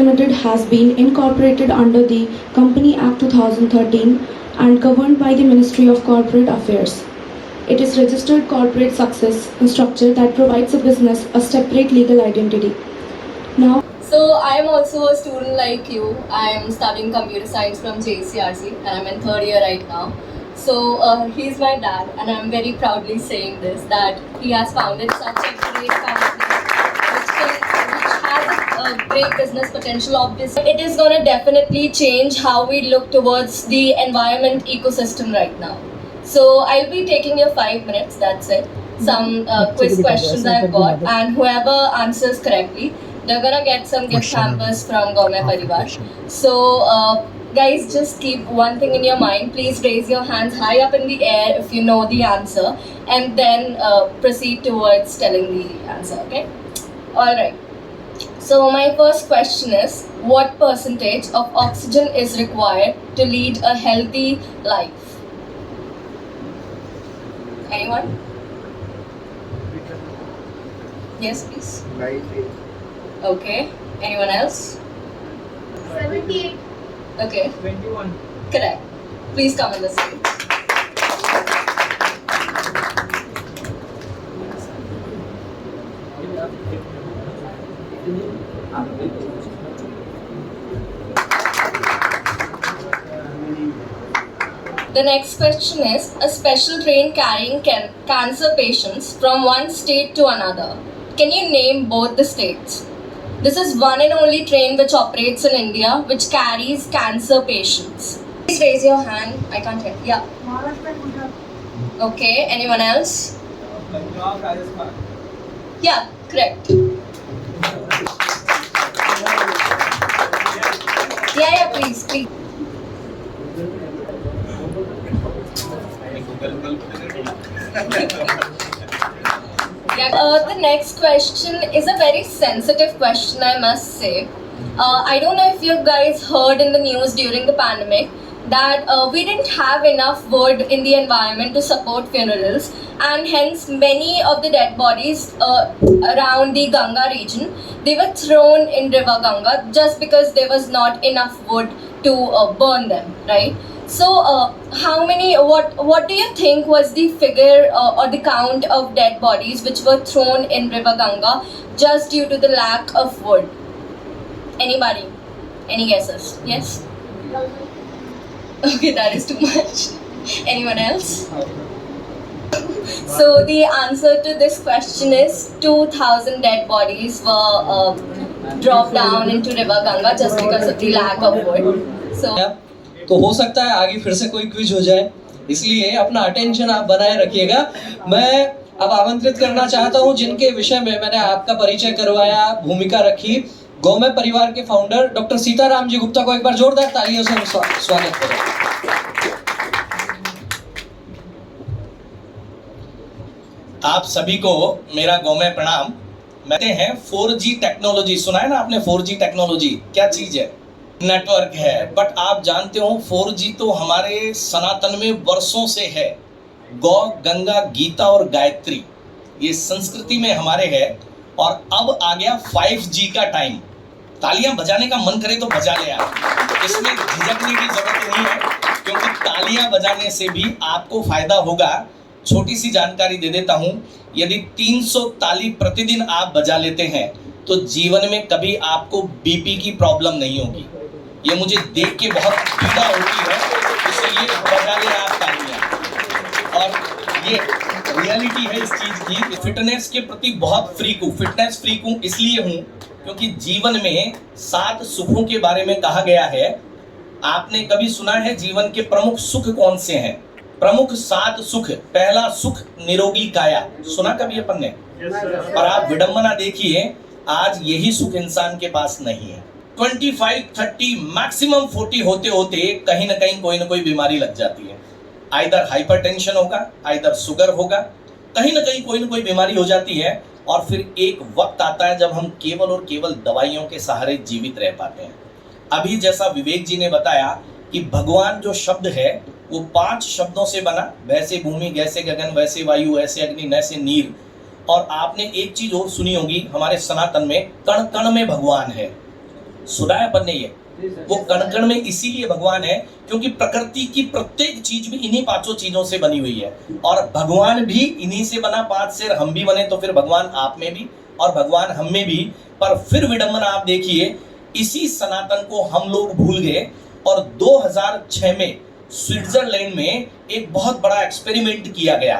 Limited has been incorporated under the Company Act 2013 and governed by the Ministry of Corporate Affairs. It is registered corporate success structure that provides a business a separate legal identity. Now, So I am also a student like you. I am studying computer science from JCRC and I'm in third year right now. So he's my dad and I'm very proudly saying this, that he has founded such a great company which has a great business potential obviously. It is going to definitely change how we look towards the environment ecosystem right now. So I'll be taking your 5 minutes, that's it. Some quiz questions I've got, and whoever answers correctly, they're gonna get some gift hampers from Gourmet Parivar. So guys, just keep one thing in your mind. Please raise your hands high up in the air if you know the answer, and then proceed towards telling the answer, okay? Alright. So my first question is, what percentage of oxygen is required to lead a healthy life? Anyone? Yes, please. 98. Okay. Anyone else? 78. Okay. 21. Correct. Please come on the stage. The next question is, a special train carrying cancer patients from one state to another. Can you name both the states? This is one and only train which operates in India which carries cancer patients. Please raise your hand. I can't hear. Yeah. Maharashtra, Gujarat. Okay. Anyone else? Punjab, Rajasthan. Yeah, correct. Yeah, please. The next question is a very sensitive question, I must say. I don't know if you guys heard in the news during the pandemic that we didn't have enough wood in the environment to support funerals, and hence many of the dead bodies around the Ganga region, they were thrown in river Ganga just because there was not enough wood to burn them, right? So what do you think was the figure or the count of dead bodies which were thrown in river Ganga just due to the lack of wood? Anybody? Any guesses? Yes? Okay, that is too much. Anyone else? So the answer to this question is 2,000 dead bodies were dropped down into river Ganga just because of the lack of wood. So तो हो सकता है आगे फिर से कोई quiz हो जाए, इसलिए अपना अटेंशन आप बनाए रखिएगा। मैं अब आमंत्रित करना चाहता हूं जिनके विषय में मैंने आपका परिचय करवाया, भूमिका रखी, गौमय परिवार के फाउंडर डॉक्टर सीताराम जी गुप्ता को एक बार जोरदार तालियों से स्वागत करें। आप सभी को मेरा गौमय प्रणाम। कहते हैं 4G टेक्नोलॉजी, सुना है ना आपने? 4G टेक्नोलॉजी क्या चीज है? नेटवर्क है। बट आप जानते हो 4G तो हमारे सनातन में वर्षों से है। गौ, गंगा, गीता और गायत्री ये संस्कृति में हमारे है, और अब आ गया 5G का टाइम। तालियां बजाने का मन करे तो बजा ले यार, इसमें झिझकने की जरूरत नहीं है, क्योंकि तालियां बजाने से भी आपको फायदा होगा। छोटी सी जानकारी दे देता हूं, यदि 300 ताली प्रतिदिन आप बजा लेते हैं तो जीवन में कभी आपको बीपी की प्रॉब्लम नहीं होगी। ये मुझे देख के बहुत पीड़ा होती है, इसलिए बजा ले आप तालियां। और ये रियलिटी है इस चीज की। फिटनेस के प्रति बहुत फ्रीक हूँ। फिटनेस फ्रीक हूँ इसलिए हूँ क्योंकि जीवन में 7 सुखों के बारे में कहा गया है। आपने कभी सुना है जीवन के प्रमुख सुख कौन से हैं? प्रमुख 7 सुख। पहला सुख निरोगी काया, सुना कभी अपन ने? और आप विडंबना देखिए, आज यही सुख इंसान के पास नहीं है। 25, 30, मैक्सिमम 40 होते होते कहीं ना कहीं कोई ना कोई बीमारी लग जाती है। आइदर हाइपरटेंशन होगा, आइदर शुगर होगा, कहीं ना कहीं कोई ना कोई बीमारी हो जाती है। और फिर एक वक्त आता है जब हम केवल और केवल दवाइयों के सहारे जीवित रह पाते हैं। अभी जैसा विवेक जी ने बताया कि भगवान जो शब्द है वो 5 शब्दों से बना, वैसे भूमि, जैसे गगन, वैसे वायु, ऐसे अग्नि, वैसे नीर। और आपने एक चीज और सुनी होगी, हमारे सनातन में कण कण में भगवान है। सुना है अपन ने ये? वो कण कण में इसीलिए भगवान है क्योंकि प्रकृति की प्रत्येक चीज भी इन्हीं पांचों चीजों से बनी हुई है और भगवान भी इन्हीं से बना। 5 सिर हम भी बने तो फिर भगवान आप में भी और भगवान हम में भी। पर फिर विडंबना आप देखिए, इसी सनातन को हम लोग भूल गए और 2006 में स्विट्जरलैंड में एक बहुत बड़ा एक्सपेरिमेंट किया गया।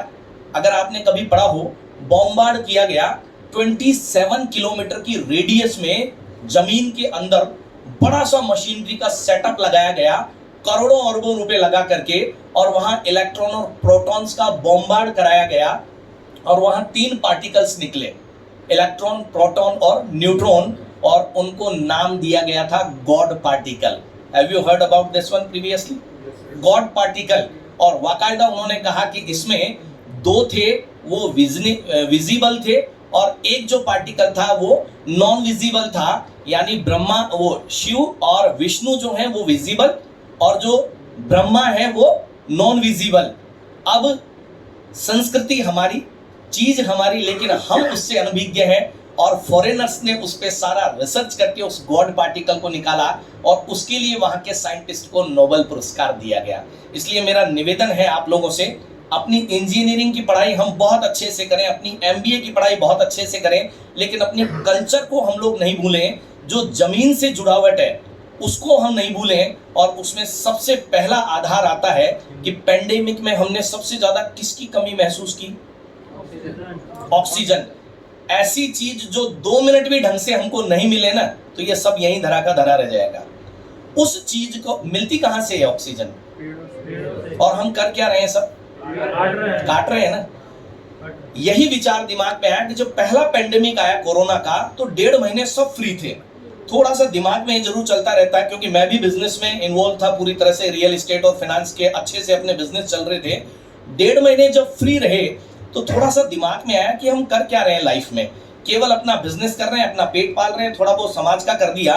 अगर आपने कभी पढ़ा हो, बॉम्बार्ड किया गया 27 किलोमीटर की रेडियस में जमीन के अंदर बड़ा सा मशीनरी का सेटअप लगाया गया, करोड़ों अरबों रुपए लगा करके, और वहां इलेक्ट्रॉन और प्रोटॉन्स का बॉम्बार्ड कराया गया और वहां 3 पार्टिकल्स निकले, इलेक्ट्रॉन, प्रोटॉन और न्यूट्रॉन, और उनको नाम दिया गया था God particle. Have you heard about this one previously? God particle. और वाकायदा उन्होंने कहा कि इसमें 2 थे वो विजिबल थे और एक जो पार्टिकल था वो नॉन विजिबल था, यानी ब्रह्मा, वो शिव और विष्णु जो हैं वो विजिबल और जो ब्रह्मा है वो नॉन विजिबल। अब संस्कृति हमारी, चीज हमारी, लेकिन हम उससे अनभिज्ञ हैं और फॉरेनर्स ने उस पर सारा रिसर्च करके उस गॉड पार्टिकल को निकाला और उसके लिए वहां के साइंटिस्ट को नोबेल पुरस्कार दिया गया। इसलिए मेरा निवेदन है आप लोगों से, अपनी इंजीनियरिंग की पढ़ाई हम बहुत अच्छे से करें, अपनी MBA की पढ़ाई बहुत अच्छे से करें, लेकिन अपने कल्चर को हम लोग नहीं भूलें। जो जमीन से जुड़ावट है उसको हम नहीं भूलें। और उसमें सबसे पहला आधार आता है कि पेंडेमिक में हमने सबसे ज्यादा किसकी कमी महसूस की? ऑक्सीजन। ऐसी चीज जो 2 मिनट भी ढंग से हमको नहीं मिले ना, तो ये सब यहीं धरा का धरा रह जाएगा। उस चीज को मिलती कहां से है? ऑक्सीजन। और हम कर क्या रहे हैं? सब काट रहे हैं ना। यही विचार दिमाग में आया कि जब पहला पेंडेमिक आया कोरोना का, तो 1.5 महीने सब फ्री थे। थोड़ा सा दिमाग में जरूर चलता रहता है क्योंकि मैं भी बिजनेस में इन्वॉल्व था पूरी तरह से, रियल एस्टेट और फाइनेंस के अच्छे से अपने बिजनेस चल रहे थे। 1.5 महीने जब फ्री रहे तो थोड़ा सा दिमाग में आया कि हम कर क्या रहे हैं लाइफ में? केवल अपना बिजनेस कर रहे हैं, अपना पेट पाल रहे हैं, थोड़ा बहुत समाज का कर दिया।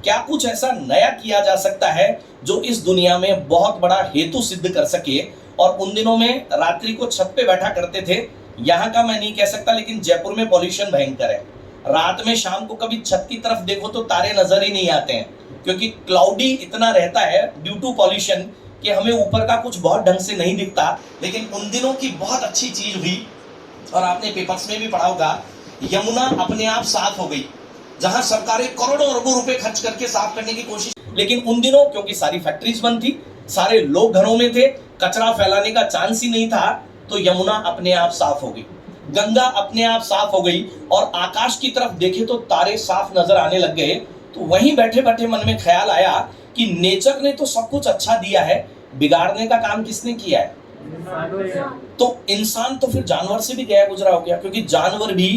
क्या कुछ ऐसा नया किया जा सकता है जो इस दुनिया में बहुत बड़ा हेतु सिद्ध कर सके? और उन दिनों में रात्रि को छत पे बैठा करते थे। यहाँ का मैं नहीं कह सकता, लेकिन जयपुर में पॉल्यूशन भयंकर है। रात में शाम को कभी छत की तरफ देखो तो तारे नजर ही नहीं आते हैं क्योंकि क्लाउडी इतना रहता है ड्यू टू पॉल्यूशन कि हमें ऊपर का कुछ बहुत ढंग से नहीं दिखता। लेकिन उन दिनों की बहुत अच्छी चीज हुई और आपने पेपर्स में भी पढ़ा होगा, यमुना अपने आप साफ हो गई, जहां सरकारें करोड़ों अरबों रुपए खर्च करके साफ करने की कोशिश। लेकिन उन दिनों क्योंकि सारी फैक्ट्रीज बंद थी, सारे लोग घरों में थे, कचरा फैलाने का चांस ही नहीं था, तो यमुना अपने आप साफ हो गई, गंगा अपने आप साफ हो गई और आकाश की तरफ देखे तो तारे साफ नजर आने लग गए। तो वहीं बैठे बैठे मन में ख्याल आया कि नेचर ने तो सब कुछ अच्छा दिया है, बिगाड़ने का काम किसने किया है? तो इंसान तो फिर जानवर से भी गया गुजरा हो गया, क्योंकि जानवर भी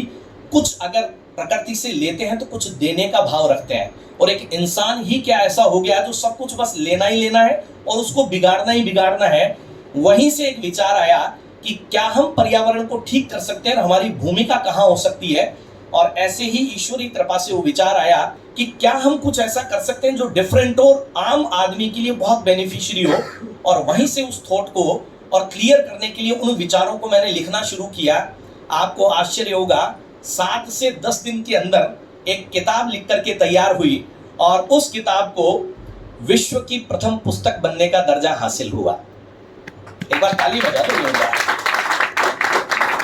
कुछ अगर प्रकृति से लेते हैं तो कुछ देने का भाव रखते हैं, और एक इंसान ही क्या ऐसा हो गया जो सब कुछ बस लेना ही लेना है और उसको बिगाड़ना ही बिगाड़ना है। वहीं से एक विचार आया कि क्या हम पर्यावरण को ठीक कर सकते हैं, हमारी भूमिका कहाँ हो सकती है। और ऐसे ही ईश्वरी कृपा से वो विचार आया कि क्या हम कुछ ऐसा कर सकते हैं जो डिफरेंट और आम आदमी के लिए बहुत बेनिफिशियरी हो। और वहीं से उस थॉट को और क्लियर करने के लिए उन विचारों को मैंने लिखना शुरू किया। आपको आश्चर्य होगा, 7 से 10 दिन के अंदर एक किताब लिख करके तैयार हुई और उस किताब को विश्व की प्रथम पुस्तक बनने का दर्जा हासिल हुआ। एक बार ताली बजा दो।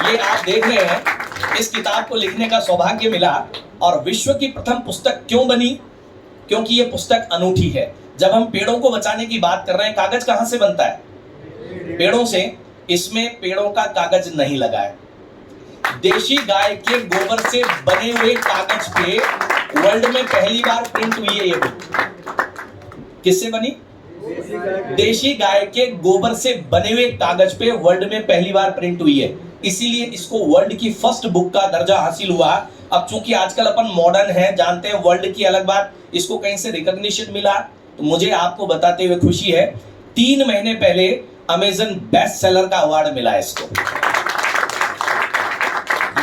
ये आप देख रहे हैं, इस किताब को लिखने का सौभाग्य मिला। और विश्व की प्रथम पुस्तक क्यों बनी? क्योंकि ये पुस्तक अनूठी है। जब हम पेड़ों को बचाने की बात कर रहे हैं, कागज कहां से बनता है? पेड़ों से। इसमें पेड़ों का कागज नहीं लगा है, देशी गाय के गोबर से बने हुए कागज पे वर्ल्ड में पहली बार प्रिंट हुई है ये बुक। किससे बनी? देशी गाय के गोबर से बने हुए कागज पे वर्ल्ड में पहली बार प्रिंट हुई है, इसीलिए इसको वर्ल्ड की फर्स्ट बुक का दर्जा हासिल हुआ। अब चूंकि आजकल अपन मॉडर्न है, जानते हैं वर्ल्ड की अलग बात, इसको कहीं से रिकॉग्निशन मिला, तो मुझे आपको बताते हुए खुशी है 3 महीने पहले अमेजन बेस्ट सेलर का अवार्ड मिला है इसको।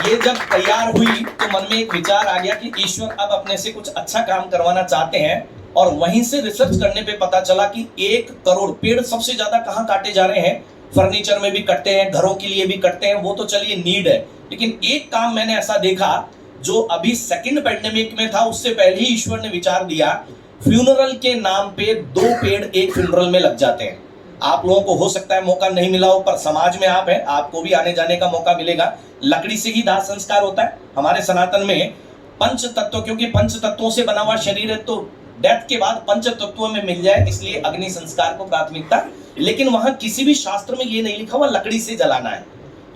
ये जब तैयार हुई तो मन में एक विचार आ गया कि ईश्वर अब अपने से कुछ अच्छा काम करवाना चाहते हैं। और वहीं से रिसर्च करने पे पता चला कि 1 करोड़ पेड़ सबसे ज्यादा कहाँ काटे जा रहे हैं। फर्नीचर में भी कटते हैं, घरों के लिए भी कटते हैं, वो तो चलिए नीड है, लेकिन एक काम मैंने ऐसा देखा जो अभी सेकंड पेंडेमिक में था उससे पहले ही ईश्वर ने विचार दिया, फ्यूनरल के नाम पे 2 पेड़ एक फ्यूनरल में लग जाते हैं। आप लोगों को हो सकता है मौका नहीं मिला हो, पर समाज में आप हैं, आपको भी आने जाने का मौका मिलेगा। लकड़ी से ही दाह संस्कार होता है हमारे सनातन में। पंच तत्व, क्योंकि पंच तत्वों से बना हुआ शरीर है, तो डेथ के बाद पंच तत्वों में मिल जाए, इसलिए अग्नि संस्कार को प्राथमिकता। लेकिन वहां किसी भी शास्त्र में ये नहीं लिखा हुआ लकड़ी से जलाना है,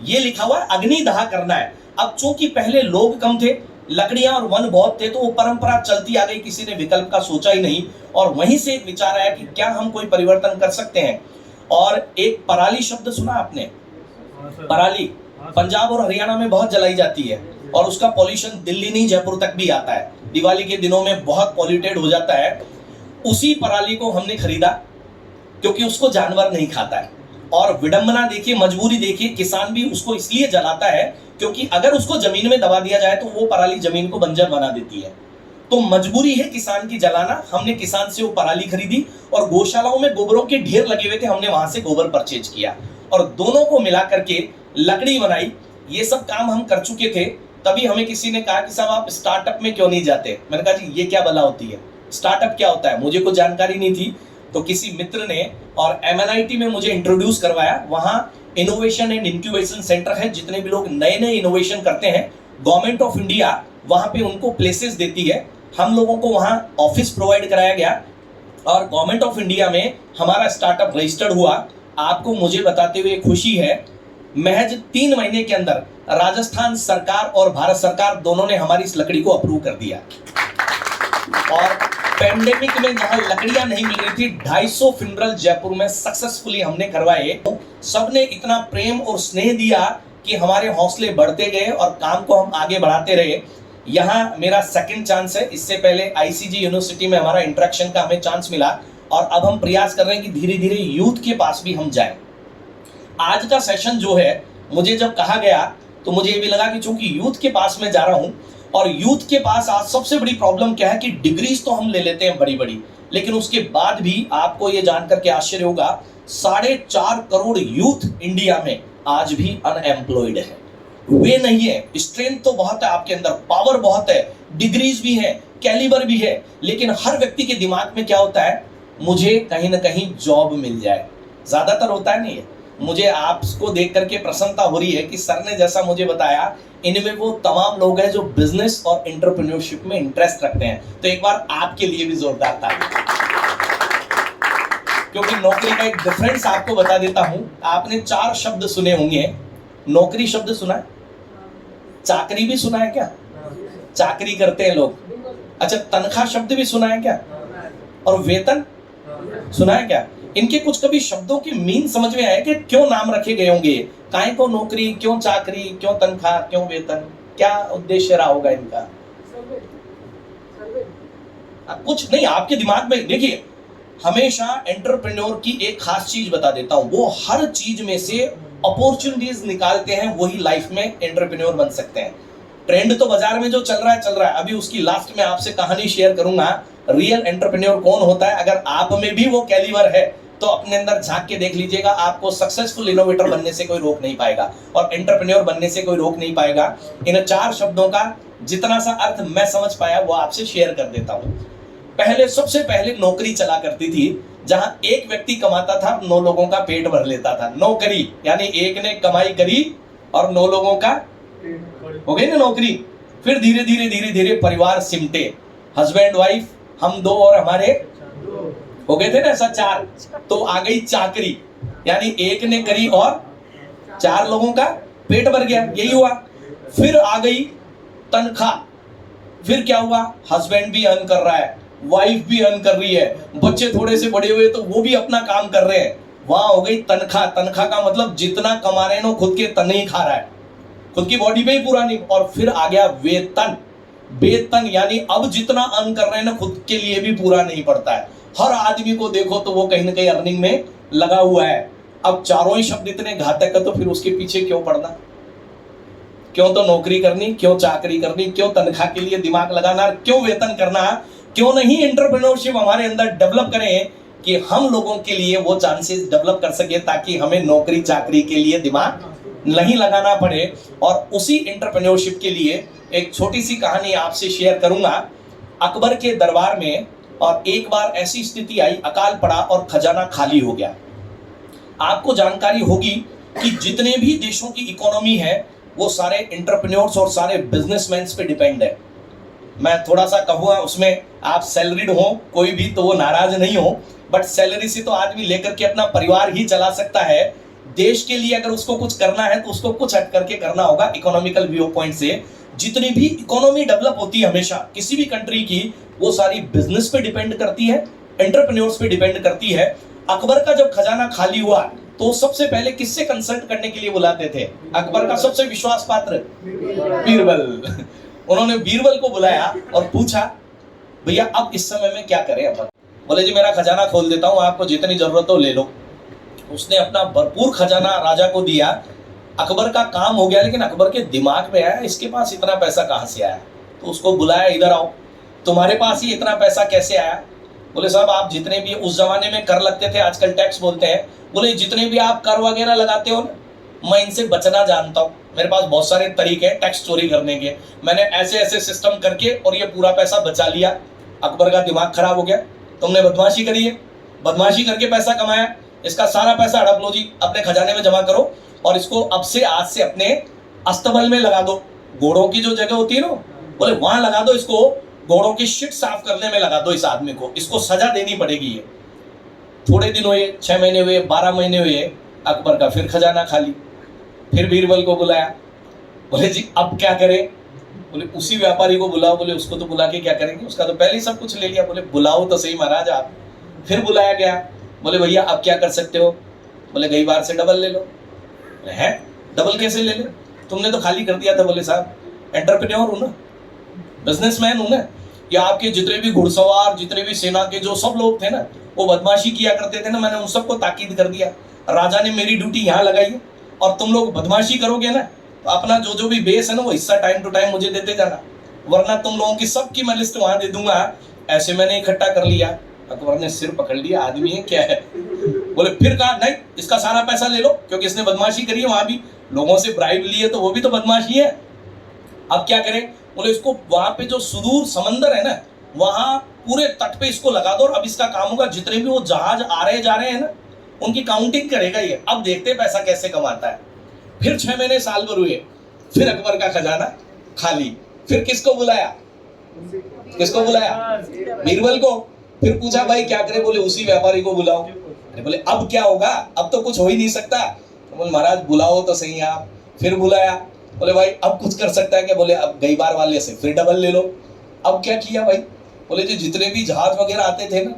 ये लिखा हुआ अग्नि दाह करना है। अब चूंकि पहले लोग कम थे, लकड़ियां और वन बहुत थे, तो वो परंपरा चलती आ गई, किसी ने विकल्प का सोचा ही नहीं। और वहीं से एक विचार आया कि क्या हम कोई परिवर्तन कर सकते हैं। और एक पराली शब्द सुना आपने? पराली पंजाब और हरियाणा में बहुत जलाई जाती है और उसका पॉल्यूशन दिल्ली नहीं जयपुर तक भी आता है। दिवाली के दिनों में बहुत पॉल्यूटेड हो जाता है। उसी पराली को हमने खरीदा क्योंकि उसको जानवर नहीं खाता है। और विडंबना देखिए, मजबूरी देखिए, किसान भी उसको इसलिए जलाता है क्योंकि अगर उसको जमीन में दबा दिया जाए तो वो पराली जमीन को बंजर बना देती है। तो मजबूरी है किसान की जलाना। हमने किसान से वो पराली खरीदी और गौशालाओं में गोबरों के ढेर लगे हुए थे, हमने वहां से गोबर परचेज किया और दोनों को मिला करके लकड़ी बनाई। ये सब काम हम कर चुके थे। तभी हमें किसी ने कहा कि साहब आप स्टार्टअप में क्यों नहीं जाते? मैंने कहा जी ये क्या भला होती है, स्टार्टअप क्या होता है? मुझे कोई जानकारी नहीं थी। तो किसी मित्र ने और MNIT में मुझे इंट्रोड्यूस करवाया। वहां इनोवेशन एंड इंक्यूबेशन सेंटर है। जितने भी लोग नए नए इनोवेशन करते हैं, गवर्नमेंट ऑफ इंडिया वहां पे उनको प्लेसेस देती है। हम लोगों को वहां ऑफिस प्रोवाइड कराया गया और गवर्नमेंट ऑफ इंडिया में हमारा स्टार्टअप रजिस्टर्ड हुआ। आपको मुझे बताते हुए खुशी है, महज 3 महीने के अंदर राजस्थान सरकार और भारत सरकार दोनों ने हमारी इस लकड़ी को अप्रूव कर दिया। और पेंडेमिक में जहां लकड़ियां नहीं मिल रही थी, 250 फ्यूनरल जयपुर में सक्सेसफुली हमने करवाए। सबने इतना प्रेम और स्नेह दिया कि हमारे हौसले बढ़ते गए और काम को हम आगे बढ़ाते रहे। यहाँ मेरा सेकंड चांस है। इससे पहले ICG यूनिवर्सिटी में हमारा इंटरेक्शन का हमें चांस मिला और अब हम प्रयास कर रहे हैं कि धीरे धीरे यूथ के पास भी हम जाएं। आज का सेशन जो है, मुझे जब कहा गया तो मुझे ये भी लगा कि चूंकि यूथ के पास मैं जा रहा हूं और यूथ के पास आज सबसे बड़ी प्रॉब्लम क्या है कि डिग्रीज तो हम ले लेते हैं बड़ी बड़ी, लेकिन उसके बाद भी आपको ये जानकर के आश्चर्य होगा 4.5 करोड़ यूथ इंडिया में आज भी अनएम्प्लॉयड है। वे नहीं है। स्ट्रेंथ तो बहुत है आपके अंदर, पावर बहुत है, डिग्रीज भी है, कैलिबर भी है, लेकिन हर व्यक्ति के दिमाग में क्या होता है, मुझे कहीं ना कहीं जॉब मिल जाए। ज्यादातर होता है नहीं है। मुझे आपको देख करके प्रसन्नता हो रही है कि सर ने जैसा मुझे बताया, इनमें वो तमाम लोग हैं जो बिजनेस और एंटरप्रेन्योरशिप में इंटरेस्ट रखते हैं। तो एक बार आपके लिए भी जोरदार ताली। क्योंकि नौकरी का एक डिफरेंस आपको बता देता हूं। आपने 4 शब्द सुने होंगे। नौकरी शब्द सुना है, चाकरी भी सुना है क्या? चाकरी करते हैं लोग। अच्छा, तनख्वाह शब्द भी सुना है क्या? और वेतन सुना है क्या? इनके कुछ कभी शब्दों के मीन समझ में आए कि क्यों नाम रखे गए होंगे? काहे को नौकरी, क्यों चाकरी, क्यों तनख्वाह, क्यों वेतन? क्या उद्देश्य रहा होगा इनका? कुछ नहीं, आपके दिमाग में देखिए, हमेशा एंटरप्रेन्योर की एक खास चीज बता देता हूं, वो हर चीज में से अपॉर्चुनिटीज निकालते हैं, वही लाइफ में एंटरप्रेन्योर बन सकते हैं। ट्रेंड तो बाजार में जो चल रहा है, अभी उसकी लास्ट में आपसे कहानी शेयर करूंगा। रियल एंटरप्रेन्योर कौन होता है? अगर आप में भी वो कैलिबर है तो अपने अंदर झांक के देख लीजिएगा, आपको सक्सेसफुल इनोवेटर बनने से कोई रोक नहीं पाएगा और एंटरप्रेन्योर बनने से कोई रोक नहीं पाएगा। इन 4 शब्दों का जितना सा अर्थ मैं समझ पाया वो आपसे शेयर कर देता हूं। पहले, सबसे पहले नौकरी चला करती थी जहां एक व्यक्ति कमाता था, 9 लोगों का पेट भर लेता था। नौकरी यानी एक ने कमाई करी और 9 लोगों का हो गई ना नौकरी। फिर धीरे धीरे धीरे धीरे परिवार सिमटे, हस्बैंड वाइफ, हम 2 और हमारे हो गए थे ना, ऐसा 4। तो आ गई चाकरी, यानी एक ने करी और 4 लोगों का पेट भर गया, यही हुआ। फिर आ गई तनख्वाह। फिर क्या हुआ? हस्बैंड भी अर्न कर रहा है, वाइफ भी अर्न कर रही है, बच्चे थोड़े से बड़े हुए तो वो भी अपना काम कर रहे हैं। वहां हो गई तनख्वाह। तनख्वाह का मतलब जितना कमा रहे हैं ना, खुद के तन ही खा रहा है, खुद की बॉडी पे ही पूरा नहीं। और फिर आ गया वेतन। वेतन यानी अब जितना अर्न कर रहे हैं ना, खुद के लिए भी पूरा नहीं पड़ता है। हर आदमी को देखो तो वो कहीं ना कहीं अर्निंग में लगा हुआ है। अब चारों ही शब्द इतने घातक है तो फिर उसके पीछे क्यों पड़ना? क्यों तो नौकरी करनी, क्यों चाकरी करनी, क्यों तनख्वाह के लिए दिमाग लगाना, क्यों वेतन करना? क्यों नहीं एंटरप्रेन्योरशिप हमारे अंदर डेवलप करें कि हम लोगों के लिए वो चांसेस डेवलप कर सके ताकि हमें नौकरी चाकरी के लिए दिमाग नहीं लगाना पड़े। और उसी एंटरप्रेन्योरशिप के लिए एक छोटी सी कहानी आपसे शेयर करूंगा। अकबर के दरबार में और एक बार ऐसी स्थिति आई, अकाल पड़ा और खजाना खाली हो गया। आपको जानकारी होगी कि जितने भी देशों की इकोनॉमी है वो सारे एंटरप्रेन्योर्स और सारे बिजनेसमैन पे डिपेंड है। मैं थोड़ा सा कहूँगा उसमें आप सैलरीड हो कोई भी तो वो नाराज नहीं हो, बट सैलरी से तो आदमी लेकर के अपना परिवार ही चला सकता है। देश के लिए अगर उसको कुछ करना है तो उसको कुछ हट करके करना होगा इकोनॉमिकल व्यू पॉइंट से। जितनी भी इकोनॉमी डेवलप होती है हमेशा किसी भी कंट्री की, वो सारी बिजनेस पे डिपेंड करती है, एंटरप्रेन्योर्स पे डिपेंड करती है। अकबर का जब खजाना खाली हुआ तो सबसे पहले किससे कंसल्ट करने के लिए बुलाते थे? अकबर का सबसे विश्वास पात्र बीरबल। उन्होंने बीरबल को बुलाया और पूछा, भैया अब इस समय में क्या करें अपन? बोले जी मेरा खजाना खोल देता हूँ, आपको जितनी जरूरत हो ले लो। उसने अपना भरपूर खजाना राजा को दिया। अकबर का काम हो गया, लेकिन अकबर के दिमाग में आया इसके पास इतना पैसा कहाँ से आया? तो उसको बुलाया, इधर आओ, तुम्हारे पास ही इतना पैसा कैसे आया? बोले साहब आप जितने भी उस जमाने में कर लगते थे, आजकल टैक्स बोलते हैं, बोले जितने भी आप कर वगैरह लगाते हो ना, मैं इनसे बचना जानता हूँ। मेरे पास बहुत सारे तरीके हैं टैक्स चोरी करने के, मैंने ऐसे ऐसे सिस्टम करके और ये पूरा पैसा बचा लिया। अकबर का दिमाग खराब हो गया, तुमने बदमाशी करी है, बदमाशी करके पैसा कमाया, इसका सारा पैसा हड़प लो जी, अपने खजाने में जमा करो और इसको अब से आज से अपने अस्तबल में लगा दो। घोड़ों की जो जगह होती है ना, बोले वहां लगा दो इसको, घोड़ों की शिट साफ करने में लगा दो इस आदमी को, इसको सजा देनी पड़ेगी ये। थोड़े दिन हुए, 6 महीने हुए, 12 महीने हुए, अकबर का फिर खजाना खाली। फिर बीरबल को बुलाया, बोले जी अब क्या करें? बोले उसी व्यापारी को बुलाओ। बोले उसको तो बुला के क्या करेंगे, उसका तो पहले ही सब कुछ ले लिया। बोले बुलाओ तो सही महाराज आप। फिर बुलाया गया, बोले भैया अब क्या कर सकते हो? बोले गई बार से डबल ले लो। है डबल कैसे ले ले, तुमने तो खाली कर दिया था। बोले साहब एंटरप्रेन्योर हूं ना, बिजनेसमैन हूं ना, या आपके जितने भी घुड़सवार, जितने भी सेना के जो सब लोग थे ना, वो बदमाशी किया करते थे ना, मैंने उन सबको ताकीद कर दिया। राजा ने मेरी ड्यूटी यहाँ लगाई है और तुम लोग बदमाशी करोगे ना तो अपना जो जो भी बेस है ना वो हिस्सा टाइम टू टाइम मुझे देते जाना, वरना तुम लोगों की सबकी मैं लिस्ट वहां दे दूंगा। ऐसे मैंने इकट्ठा कर लिया। अकबर ने सिर पकड़ लिया, आदमी है क्या है? बोले फिर कहा नहीं इसका सारा पैसा ले लो, क्योंकि इसने बदमाशी करी है, वहां भी लोगों से ब्राइब ली है तो वो भी तो बदमाशी है। अब क्या करें? बोले इसको वहां पे जो सुदूर समंदर है ना, वहां पूरे तट पे इसको लगा दो और अब इसका काम होगा जितने भी वो जहाज आ रहे जा रहे हैं ना उनकी काउंटिंग करेगा ये। अब देखते पैसा कैसे कमाता है। फिर 6 महीने साल भर हुए, फिर अकबर का खजाना खाली। फिर किसको बुलाया? किसको बुलाया? बीरबल को। फिर पूछा भाई क्या करे? बोले उसी व्यापारी को बुलाओ। अरे बोले अब क्या होगा, अब तो कुछ हो ही नहीं सकता। तो बोले महाराज बुलाओ तो सही आप। फिर बुलाया, बोले भाई अब कुछ कर सकता है क्या? बोले अब गई बार वाले से फिर डबल ले लो। अब क्या किया भाई? बोले जो जितने भी जहाज वगैरह आते थे ना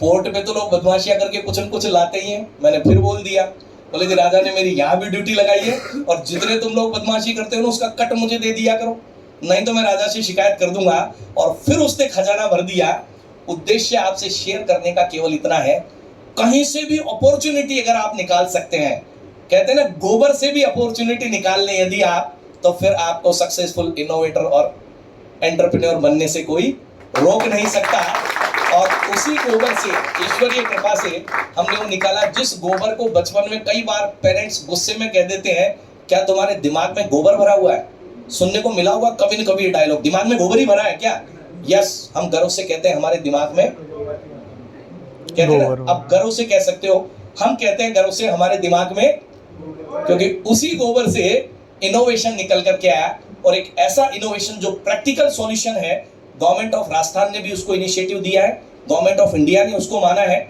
पोर्ट पे, तो लोग बदमाशियां करके कुछ न कुछ लाते ही हैं। मैंने फिर बोल दिया, बोले जी राजा ने मेरी यहाँ भी ड्यूटी लगाई है और जितने तुम लोग बदमाशी करते हो ना उसका कट मुझे दे दिया करो, नहीं तो मैं राजा से शिकायत कर दूंगा। और फिर उसने खजाना भर दिया। उद्देश्य आपसे शेयर करने का केवल इतना है, कहीं से भी अपॉर्चुनिटी अगर आप निकाल सकते हैं, कहते हैं ना गोबर से भी अपॉर्चुनिटी निकाल लें यदि आप, तो फिर आपको सक्सेसफुल इनोवेटर और एंटरप्रेन्योर बनने से कोई रोक नहीं सकता। और उसी गोबर से, ईश्वरीय कृपा से हमने वो निकाला, जिस गोबर को बचपन में कई बार पेरेंट्स गुस्से में कह देते हैं, क्या तुम्हारे दिमाग में गोबर भरा हुआ है? सुनने को मिला होगा कभी न कभी ये डायलॉग, दिमाग में गोबर ही भरा है क्या? यस, हम गर्व से कहते हैं हमारे दिमाग में, कहते हैं ना, अब गर्व से कह सकते हो, हम कहते हैं गर्व से हमारे दिमाग में, क्योंकि उसी गोबर से इनोवेशन निकल करके आया। और एक ऐसा इनोवेशन जो प्रैक्टिकल सॉल्यूशन है, गवर्नमेंट ऑफ राजस्थान ने भी उसको इनिशिएटिव दिया है, गवर्नमेंट ऑफ इंडिया ने उसको माना है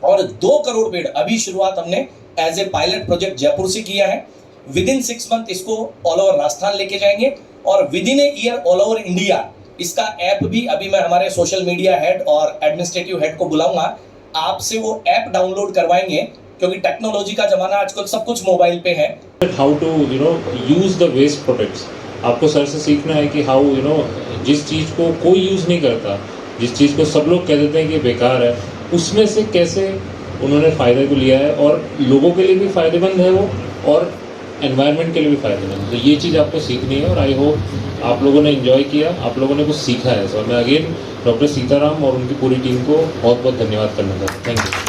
और 2 करोड़ पेड़ अभी शुरुआत हमने as a pilot project Jaipur से किया है। विद इन 6 मंथ इसको ऑल ओवर राजस्थान लेके जाएंगे और within a year all over India. इसका ऐप भी अभी मैं हमारे सोशल मीडिया हेड और एडमिनिस्ट्रेटिव हेड को बुलाऊंगा, आपसे वो ऐप डाउनलोड करवाएंगे, क्योंकि टेक्नोलॉजी का जमाना आजकल सब कुछ मोबाइल पे है। How to use the waste products, आपको सर से सीखना है कि हाउ जिस चीज़ को कोई यूज़ नहीं करता, जिस चीज़ को सब लोग कह देते हैं कि बेकार है, उसमें से कैसे उन्होंने फ़ायदे को लिया है और लोगों के लिए भी फ़ायदेमंद है वो और एनवायरनमेंट के लिए भी फ़ायदेमंद। तो ये चीज़ आपको सीखनी है और आई होप आप लोगों ने एंजॉय किया, आप लोगों ने कुछ सीखा है। सो मैं अगेन डॉक्टर सीताराम और उनकी पूरी टीम को बहुत बहुत धन्यवाद करना चाहता हूँ। Thank you.